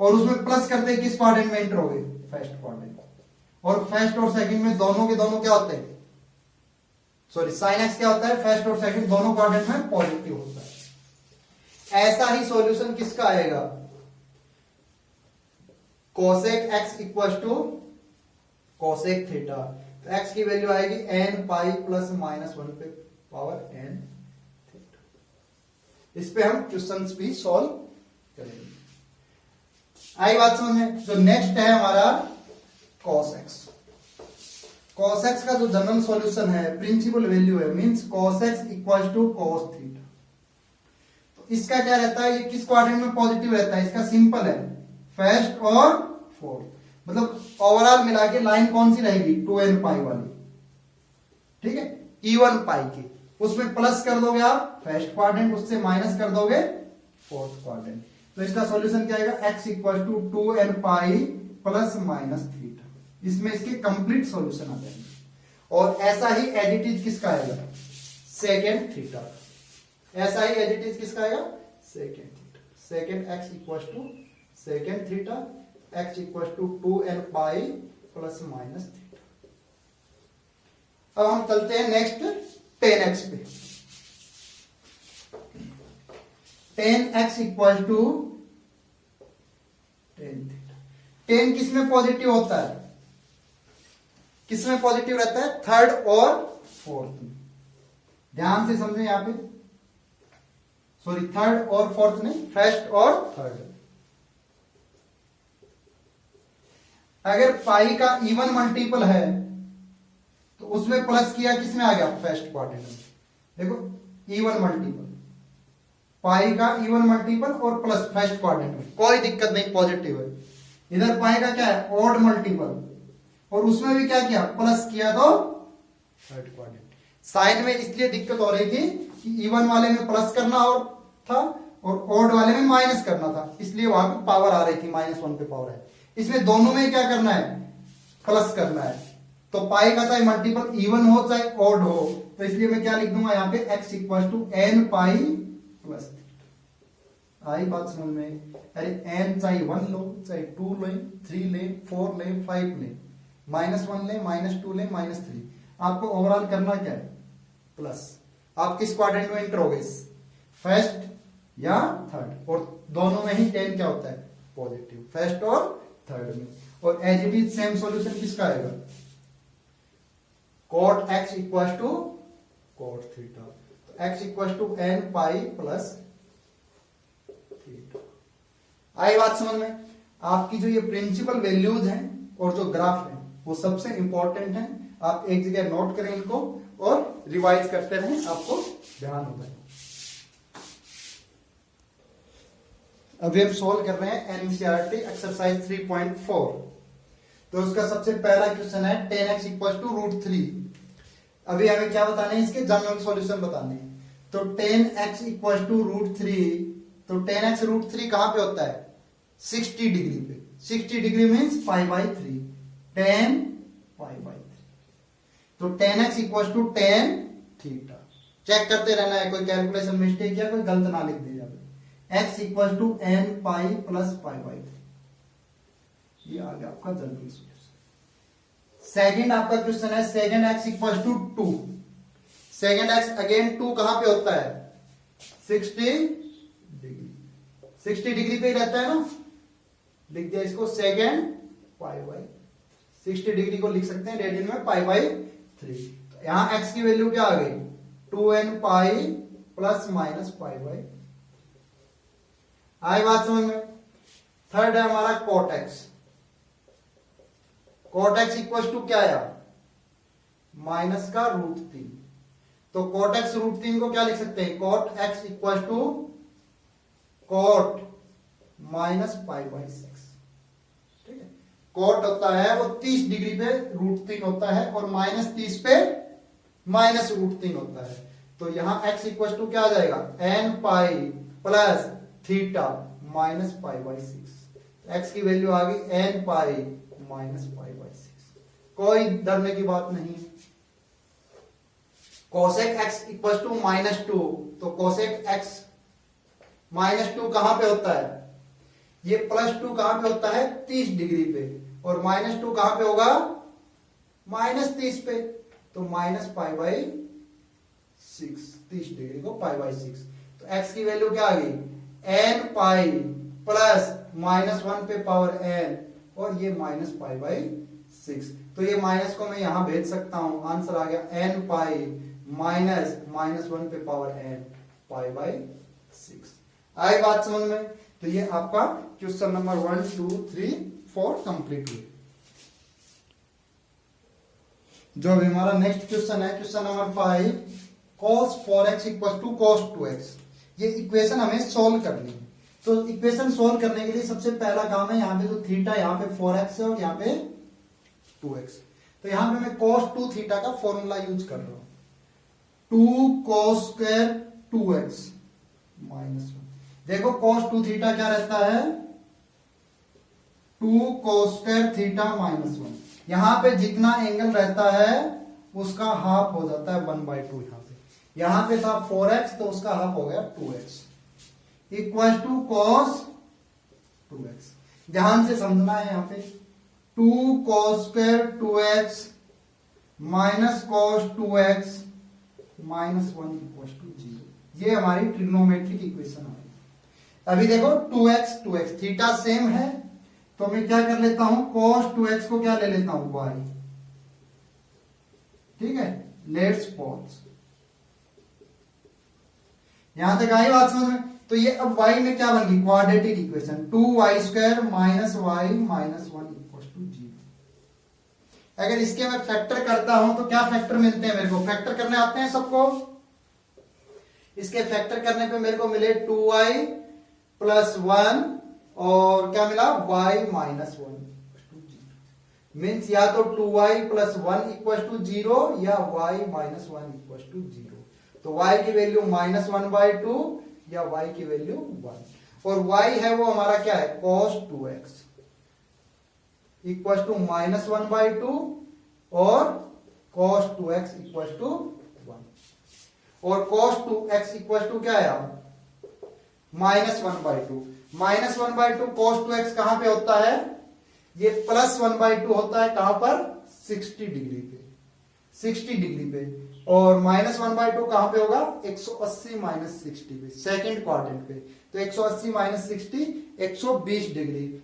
और उसमें प्लस करते हैं किस क्वाड्रेंट में एंटर हो गए, फर्स्ट क्वाड्रेंट। और फर्स्ट और सेकंड में दोनों के दोनों क्या होते हैं, सॉरी साइन एक्स क्या होता है, फर्स्ट और सेकंड दोनों क्वाड्रेंट में पॉजिटिव होता है। ऐसा ही सॉल्यूशन किसका आएगा, cosec x equal to cosec theta. तो एक्स की वैल्यू आएगी एन पाई प्लस माइनस 1 पे पावर एन थीटा। इस पे हम क्वेश्चन भी सॉल्व करेंगे। आई बात समझ में। जो नेक्स्ट है हमारा cos x। cos x का जो जनरल सॉल्यूशन है, प्रिंसिपल वैल्यू है, means cos x equal to cos theta. तो इसका क्या रहता है, ये किस क्वाड्रेंट में पॉजिटिव रहता है, इसका सिंपल है फर्स्ट और फोर्थ। मतलब ओवरऑल मिला के लाइन कौन सी रहेगी, 2n पाई वाली, ठीक है, इवन पाई की। उसमें प्लस कर दोगे आप फर्स्ट क्वाड्रेंट, उससे माइनस कर दोगे फोर्थ क्वाड्रेंट। तो इसका सॉल्यूशन क्या आएगा, x equal to 2n pi plus minus theta. इसमें इसके कंप्लीट सॉल्यूशन आ जाएंगे। और ऐसा ही एडिटिव किसका आएगा, सेकेंड थीटा। ऐसा ही एडिटिव किसका आएगा, secant theta. Secant x equal to secant theta, x equal to 2n pi plus minus theta. अब हम चलते हैं नेक्स्ट 10x पे। 10x equal to 10 theta. 10 किसमें पॉजिटिव होता है, किसमें पॉजिटिव रहता है, थर्ड और फोर्थ में। ध्यान से समझें यहां पे, सॉरी थर्ड और फोर्थ नहीं, फर्स्ट और थर्ड। अगर पाई का इवन मल्टीपल है तो उसमें प्लस किया, किसमें आ गया, फर्स्ट क्वाड्रेंट में। देखो इवन मल्टीपल, पाई का इवन मल्टीपल और प्लस फर्स्ट क्वाड्रेंट में, कोई दिक्कत नहीं, पॉजिटिव है। इधर पाई का क्या है, ऑड मल्टीपल, और उसमें भी क्या किया, प्लस किया तो थर्ड क्वाड्रेंट। साइन में इसलिए दिक्कत हो रही थी कि इवन वाले में प्लस करना और था और ऑड वाले में माइनस करना था, इसलिए वहां पे पावर आ रही थी, -1 पे पावर है। इसमें दोनों में क्या करना है, प्लस करना है। तो पाई का चाहे मल्टीपल इवन हो चाहे ऑड हो, तो इसलिए मैं क्या लिख दूंगा यहाँ पे, x equal to n pi plus theta. आई बात समझ में। अरे n चाहे 1 लो, चाहे 2 ले, 3 ले, 4 ले, 5 ले, -1 ले, -2 ले, -3, आपको ओवरऑल करना क्या है, प्लस। आप किस क्वाड्रेंट में एंटर हो गए, फर्स्ट या थर्ड, और दोनों में ही 10 क्या होता है, पॉजिटिव, फर्स्ट और थर्ड में। और as it is same solution किसका आएगा, cot x equal to cot theta. तो x equal to n pi plus theta. आई बात समझ में। आपकी जो ये प्रिंसिपल वैल्यूज हैं और जो ग्राफ है वो सबसे इंपॉर्टेंट है। आप एक जगह नोट करें इनको और रिवाइज करते रहें, आपको ध्यान होगा। अभी हम सॉल्व कर रहे हैं एनसीईआरटी एक्सरसाइज 3.4। तो उसका सबसे पहला क्वेश्चन है 10x इक्वल टू √3। अभी हमें क्या बताने हैं, इसके जनरल सॉल्यूशन बताने हैं। तो 10x इक्वल टू √3, तो 10x √3 कहां पे होता है, 60 डिग्री पे। 60 डिग्री मीन्स π/3, 10 π/3। तो 10x equal to 10 theta. Check करते रहना है, कोई कैलकुलेशन मिस्टेक या कोई गलत ना लिख दे जाए। x equal to n pi plus π/3, ये आ गया आपका जनरल सॉल्यूशन। सेकंड आपका क्वेश्चन है second x equal to 2। Second x again 2 कहां पे होता है, 60 डिग्री। 60 डिग्री पे ही रहता है ना, लिख दिया इसको सेकंड π/3। 60 डिग्री को लिख सकते हैं रेडियन में π/3। तो यहां x की वैल्यू क्या आ गई, 2n पाई प्लस माइनस π/3। आई बात समझ में। थर्ड है हमारा cot x। cot x equal to क्या आया, माइनस का √3। तो cot x √3 को क्या लिख सकते हैं, cot x equal to cot minus π/6। ठीक है, cot होता है वो 30 डिग्री पे √3 होता है और -30 पे -√3 होता है। तो यहां x इक्वल टू क्या आ जाएगा, n pi plus theta minus pi by 6। X की वैल्यू आ गई n pi minus pi by 6। कोई डरने की बात नहीं है। कोसेक एक्स इक्वल टू -2, तो कोसेक एक्स -2 कहां पे होता है? ये +2 कहां पे होता है? 30 डिग्री पे। और -2 कहां पे होगा? -30 पे। तो माइनस पाई बाई 6, 30 डिग्री को पाई बाई 6। तो एक्स की वैल्यू क्या आ गई? एन पाई प्लस -1 पे पावर एन, और ये माइनस पाई बाई 6। तो ये माइनस को मैं यहां भेज सकता हूं। आंसर आ गया एन पाई माइनस -1 पे पावर एन पाई बाई 6। आई बात समझ में? तो ये आपका क्वेश्चन नंबर 1, 2, 3, 4 कंप्लीट हुई। जो अभी हमारा नेक्स्ट क्वेश्चन है, question number 5, cos 4x equal to cos 2x। ये इक्वेशन हमें सोल्व करनी है। तो इक्वेशन सोल्व करने के लिए सबसे पहला काम है, यहाँ पे जो थीटा, यहाँ पे 4x है और यहाँ पे 2x। तो यहाँ पे मैं cos 2 थीटा का फॉर्मूला यूज कर रहा हूं। 2 cos स्क्वायर 2x -1। देखो cos 2 थीटा क्या रहता है? 2 cos स्क्वायर थीटा -1। यहां पे जितना एंगल रहता है उसका हाफ हो जाता है 1/2। यहां पे था 4x, तो उसका हाफ हो गया 2x equal to cos 2x। ध्यान से समझना है। यहां पे 2 cos square 2x minus cos 2x -1 equal to 0। ये हमारी ट्रिग्नोमेट्रिक इक्वेशन है। अभी देखो 2x थीटा सेम है, तो मैं क्या कर लेता हूं? cos 2x को क्या ले लेता हूं? y। ठीक है, लेट्स पॉज। यहां तक आई बात समझ में? तो ये अब y में क्या बन गई? Quadratic equation 2y square minus y -1 equal to 0। अगर इसके मैं फैक्टर करता हूं तो क्या फैक्टर मिलते हैं मेरे को? फैक्टर करने आते हैं सबको? इसके फैक्टर करने पे मेरे को मिले 2y प्लस 1 और क्या मिला? y -1 मीन्स या तो 2y प्लस 1 इक्वल टू 0 या y -1 इक्वल टू 0। तो y की वैल्यू -1/2 या y की वैल्यू 1। और y है वो हमारा क्या है? cos 2x इक्वल टू -1/2 और cos 2x इक्वल टू 1। और cos 2x इक्वल टू क्या है? -1/2। -1/2 cos 2x कहां पे होता है? ये +1/2 होता है कहां पर? 60 डिग्री पे। 60 डिग्री पे। और -1/2 कहां पे होगा? 180 माइनस 60 पे, सेकंड क्वाड्रेंट पे। तो 180 माइनस 60 120 डिग्री।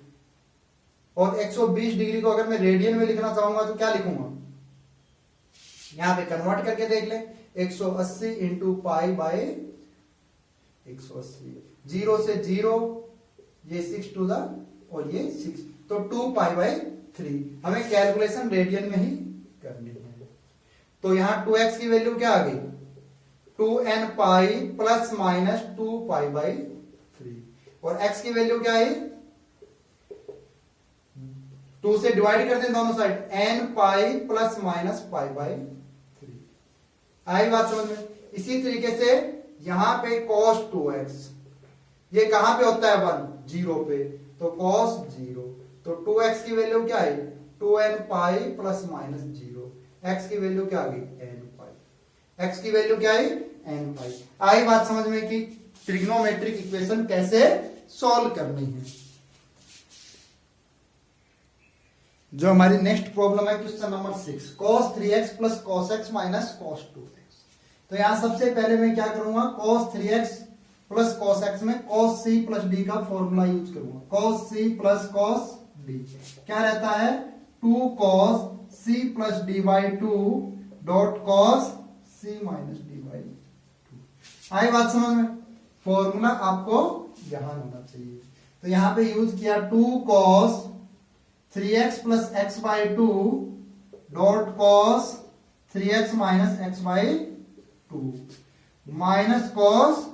और 120 डिग्री को अगर मैं रेडियन में लिखना चाहूंगा तो क्या लिखूंगा? यहां पे कन्वर्ट करके देख ले। 180 इंटू पाई बाय 180, 0 से 0, ये 6 टू द और ये 6, तो 2 पाई बाय 3। हमें कैलकुलेशन रेडियन में ही करनी है। तो यहां 2x की वैल्यू क्या आ गई? 2n pi plus minus 2 pi by 3। और x की वैल्यू क्या आई? 2 से डिवाइड कर दें दोनों side, n pi plus minus pi by 3। आई बात समझ में? इसी तरीके से यहां पे cos 2x ये कहां पे होता है? 1 0 पे, तो cos 0। तो 2x की वैल्यू क्या आई? 2n pi plus minus 0। x की वैल्यू क्या आ गई? n पाई। x की वैल्यू क्या आई? n पाई। आई बात समझ में कि ट्रिग्नोमेट्रिक इक्वेशन कैसे सॉल्व करनी है। जो हमारी नेक्स्ट प्रॉब्लम है question number 6, cos 3x plus cos x minus cos 2x। तो यहां सबसे पहले मैं क्या करूंगा? cos 3x plus cos x में cos c प्लस d का फॉर्मूला यूज करूंगा। cos c plus cos d क्या रहता है? 2 cos c plus d by 2 dot cos c minus d by 2। आई बात समझ में? फॉर्मूला आपको यहां होना चाहिए। तो यहां पे यूज किया 2 cos 3x plus x by 2 dot cos 3x minus x by 2 minus cos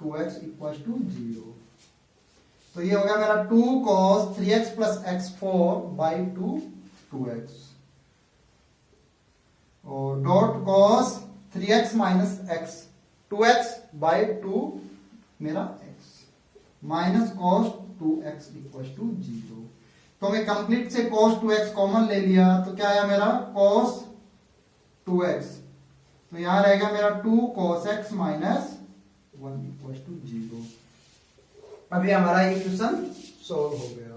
2x equal to 0। तो ये हो गया मेरा 2 cos 3x plus x4 by 2 2x और dot cos 3x minus x 2x by 2 मेरा x। Minus cos 2x equal to 0। तो मैं complete से cos 2x कॉमन ले लिया तो क्या आया मेरा cos 2x, तो यहां रहेगा मेरा 2 cos x minus 1 equal to 0। अभी हमारा इक्वेशन सोल्व हो गया।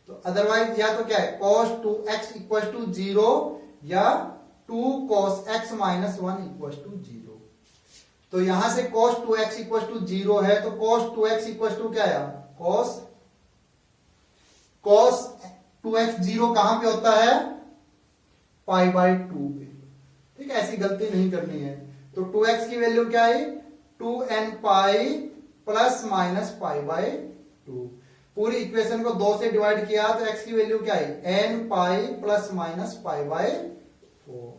तो अदरवाइज या तो क्या है cos 2x इक्वल टू 0 या 2 cos x minus 1 equal to 0। तो यहां से cos 2x इक्वल टू 0 है तो cos 2x इक्वल टू क्या आया cos 2x 0 कहां पे होता है पाई बाय 2 पे। ठीक है, ऐसी गलती नहीं करनी है। तो 2x की वैल्यू क्या है 2n pi plus minus pi by 2। पूरी इक्वेशन को 2 से डिवाइड किया तो x की वैल्यू क्या है n pi plus minus pi bye 4।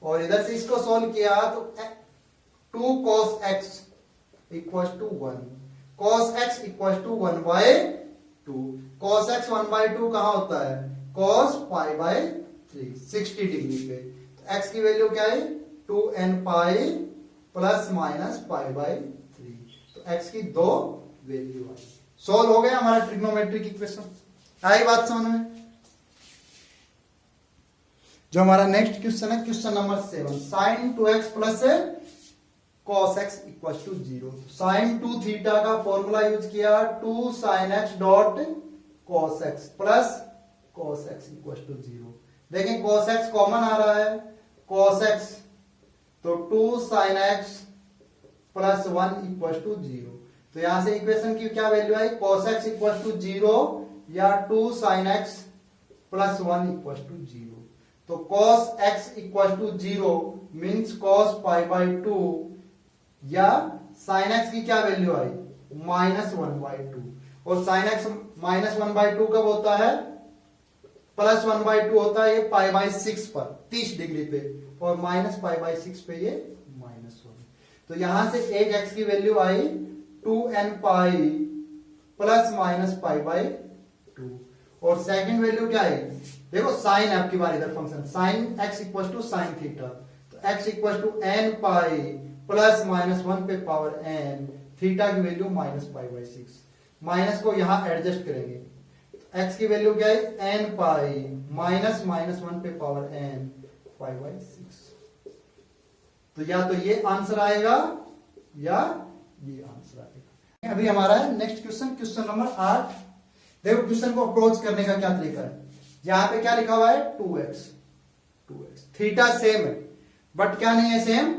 और इधर से इसको सोल्व किया तो 2 cos x equal to 1, cos x equal to 1 by 2। cos x 1 by 2 कहां होता है cos पाई बाय 3 60 डिग्री पे। तो x की वैल्यू क्या है 2n pi plus minus pi bye 3। तो x की 2 वैल्यू आई। सोल्व हो गया हमारा ट्रिग्नोमेट्रिक इक्वेशन। आई बात समझ में। जो हमारा नेक्स्ट क्वेश्चन है question number 7, sin 2x plus cos x equal to 0। sin 2 theta का फॉर्मूला यूज किया 2 sin x dot cos x plus cos x equal to 0। देखें cos x कॉमन आ रहा है cos x, तो 2 sin x plus 1 equal to 0। तो यहां से equation की क्या वैल्यू आई cos x इक्वल टू 0 या 2 sin x plus 1 equal to 0। तो cos x equal to 0 means cos pi by 2 या sin x की क्या वैल्यू आई माइनस 1 बाय 2। और sin x माइनस 1 बाय 2 कब होता है प्लस 1 बाय 2 होता है ये पाई बाय 6 पर 30 डिग्री पे, और माइनस पाई बाय 6 पे ये माइनस 1। तो यहां से एक x की value I 2n pi plus minus pi by 2। और सेकंड वैल्यू क्या है देखो साइन आपकी बार इधर function sine x equal to sine theta, तो x equal to n pi plus minus 1 पे पावर n, थीटा की value minus pi by 6। Minus को यहां एडजस्ट करेंगे तो x की वैल्यू क्या है n पाई माइनस माइनस 1 पे पावर n पाई बाय 6। तो या तो ये आंसर आएगा या ये आंसर आएगा। अभी हमारा है नेक्स्ट क्वेश्चन, क्वेश्चन नंबर 8। देखो क्वेश्चन को अप्रोच करने का क्या तरीका है। यहां पे क्या लिखा हुआ है 2x थीटा सेम है बट क्या नहीं है सेम,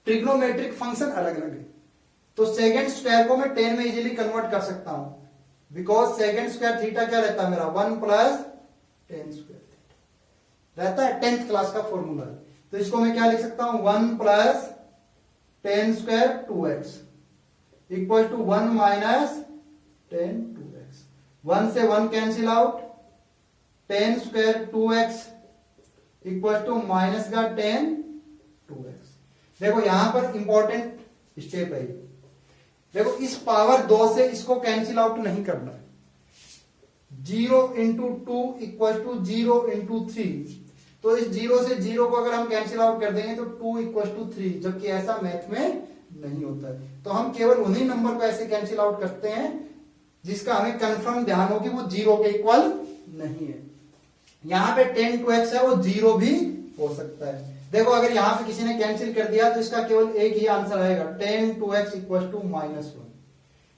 ट्रिग्नोमेट्रिक फंक्शन अलग अलग है। तो सेकंड स्क्वायर को मैं 10 में इजीली कन्वर्ट कर सकता हूं बिकॉज सेकंड स्क्वायर थीटा क्या रहता है मेरा 1 प्लस टेन स्क्वायर थीटा रहता है, 10th क्लास का फॉर्मूला है। तो इसको मैं क्या लिख सकता हूं 1 plus tan square 2x equal to 1 minus tan 2x। 1 से 1 cancel out, tan square 2x equal to minus का टेन 2x। देखो यहां पर इंपॉर्टेंट स्टेप है, देखो इस पावर 2 से इसको कैंसिल आउट नहीं करना है। 0 इंटू 2 इक्वल टू 0 इंटू 3, तो इस 0 से 0 को अगर हम कैंसिल आउट कर देंगे तो 2 इक्वल टू 3, जबकि ऐसा मैथ में नहीं होता है। तो हम केवल उन्हीं नंबर को ऐसे कैंसिल आउट करते हैं जिसका हमें कंफर्म ध्यान हो कि वो 0 के इक्वल नहीं है। यहां पे 10 2x है वो 0 भी हो सकता है। देखो अगर यहां पे किसी ने कैंसिल कर दिया तो इसका केवल एक ही आंसर आएगा 10 2x इक्वल टू माइनस 1,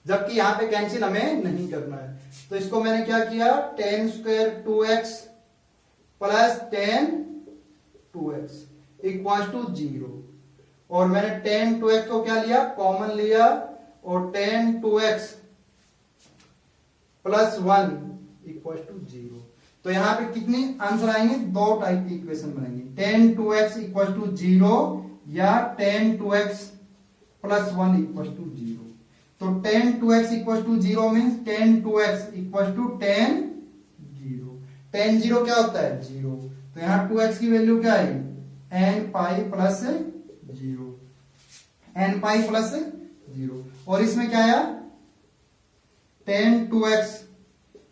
जबकि यहां पे कैंसिल हमें नहीं करना है। तो इसको मैंने क्या किया 10 square 2x plus 10 2x equal to 0, और मैंने 10 2x को क्या लिया कॉमन लिया, और 10 2x प्लस 1 इक्वल टू 0। तो यहां पे कितनी आंसर आएंगे, दो टाइप की इक्वेशन बनेंगी 10 2x इक्वल टू 0 या 10 2x प्लस 1 इक्वल टू 0। तो 10 2x equal to 0 means 10 2x equal to 10 0। 10 0 क्या होता है 0, तो यहां 2x की वैल्यू क्या है n pi plus 0, n pi plus 0। और इसमें क्या आया 10 2x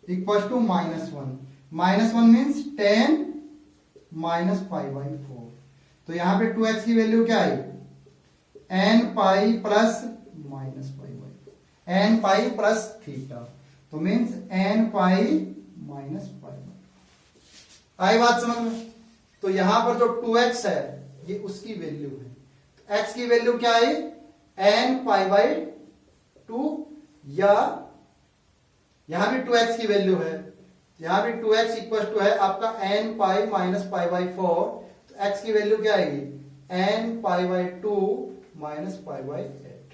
equal to minus 1, minus 1 means 10 minus pi by 4। तो यहां पे 2x की वैल्यू क्या आई n pi plus minus pi by 4। N pi plus theta, तो means n pi minus pi. आई बात समझ में? तो यहां पर जो 2x है ये उसकी वैल्यू है, तो x की वैल्यू क्या है, एन पाई बाई 2, या यहां भी 2x की वैल्यू है, यहां भी 2x इक्वल टू है आपका n pi minus pi by 4, तो x की वैल्यू क्या आएगी, n pi by 2 minus pi by 8।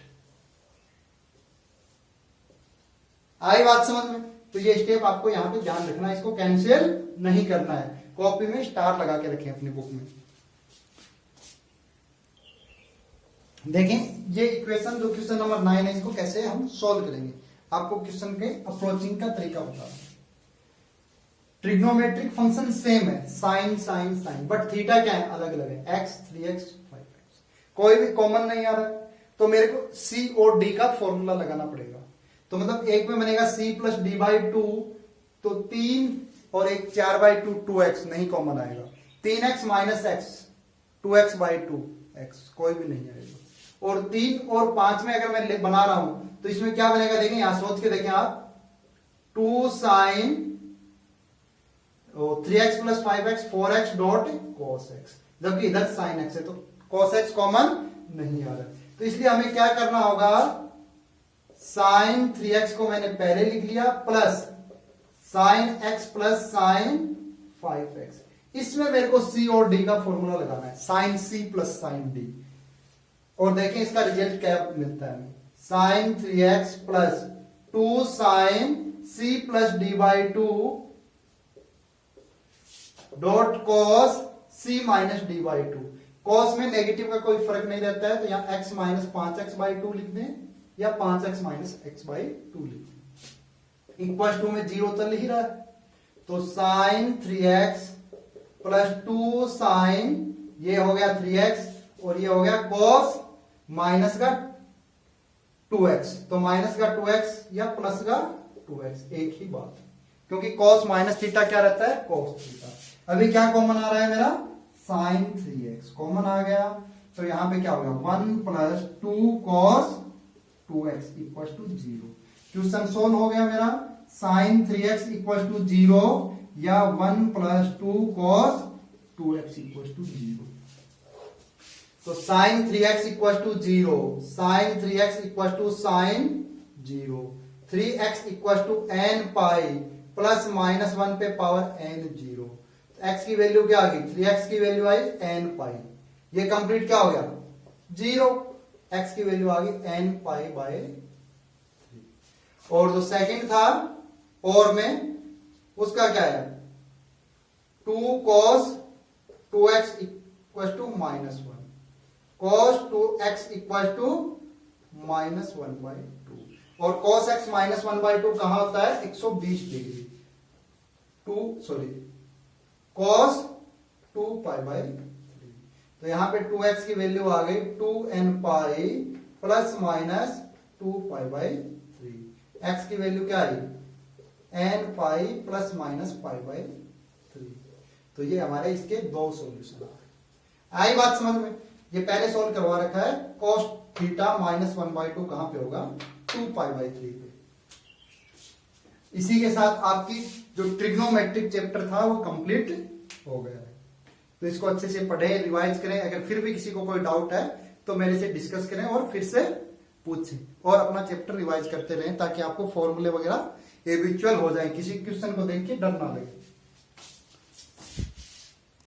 आई बात समझ में? तो ये स्टेप आपको यहां पे ध्यान रखना है, इसको कैंसिल नहीं करना है, कॉपी में स्टार लगा के रखें अपनी बुक में। देखें ये इक्वेशन जो क्वेश्चन नंबर 9 है, इसको कैसे हम सॉल्व करेंगे, आपको क्वेश्चन के अप्रोचिंग का तरीका बता रहा हूं। ट्रिग्नोमेट्रिक फंक्शन सेम है, sine sine sine, but theta क्या है, अलग अलग है, x 3x 5x, कोई भी कॉमन नहीं आ रहा है, तो मेरे को c और d का फॉर्मूला लगाना पड़ेगा। तो मतलब एक में बनेगा c प्लस डी बाई 2, तो 3 और एक 4 बाई 2, 2x नहीं कॉमन आएगा, 3x minus x, 2x by 2x कोई भी नहीं आएगा, और 3 और 5 में अगर मैं बना रहा हूं तो इसमें क्या बनेगा, देखें यहां सोच के देखें आप, 2 sine 3x plus 5x 4x dot cos x, जबकि इधर sin x है तो cos x कॉमन नहीं आ रहा, तो इसलिए हमें क्या करना होगा, sin 3x को मैंने पहले लिख लिया plus sin x plus sin 5x, इसमें मेरे को c और d का फॉर्मूला लगाना है, sin c plus sin d, और देखें इसका रिजल्ट क्या मिलता है, sin 3x plus 2 sin c plus d by 2 dot cos c minus D by 2, cos में नेगेटिव का कोई फर्क नहीं रहता है, तो यहां x माइनस 5x बाई 2 लिख दें या 5x माइनस x बाई 2 लिख दें, इक्वल टू में जीरो चल ही रहा है, तो साइन 3x प्लस 2 साइन, ये हो गया 3x और ये हो गया कॉस माइनस का 2x, तो माइनस का 2x या प्लस का 2x एक ही बात, क्योंकि कॉस माइनस थीटा क्या रहता है, कॉस थीटा। अभी क्या कॉमन आ रहा है मेरा, साइन 3x कॉमन आ गया, तो यहां पे क्या होगा 1 plus 2 cos 2x equal to 0। Question solve हो गया मेरा, साइन 3x इक्वल टू 0 या 1 plus 2 cos 2x equal to 0। तो sine 3x equal to 0, sine 3x equal to sine 0, 3x equal to n pi plus minus 1 पे power n 0, x की value क्या आ गई, 3x की वैल्यू आई n पाई, ये complete क्या हो गया 0, x की वैल्यू आ गई n पाई बाय 3। और जो सेकंड था और में, उसका क्या है 2 cos 2x equal to minus 1, cos 2x equal to minus 1 by 2, और cos x माइनस 1 बाई 2 कहां होता है 120 डिग्री, cos 2 पाई बाई 3, तो यहां पे 2x की वैल्यू आ गई 2n pi plus minus 2 pi by 3, x की वैल्यू क्या आई n pi plus minus pi by 3। तो ये हमारे इसके दो सॉल्यूशन आई बात समझ में, ये पहले सॉल्व करवा रखा है, cos थीटा माइनस 1 बाई 2 कहां पे होगा 2 पाई बाई 3 पे। इसी के साथ आपकी जो ट्रिग्नोमेट्रिक चैप्टर था वो कंप्लीट हो गया है, तो इसको अच्छे से पढ़ें, रिवाइज करें, अगर फिर भी किसी को कोई डाउट है तो मेरे से डिस्कस करें और फिर से पूछें, और अपना चैप्टर रिवाइज करते रहें ताकि आपको फॉर्मूले वगैरह हैबिचुअल हो जाए, किसी क्वेश्चन को देख के डर ना लगे।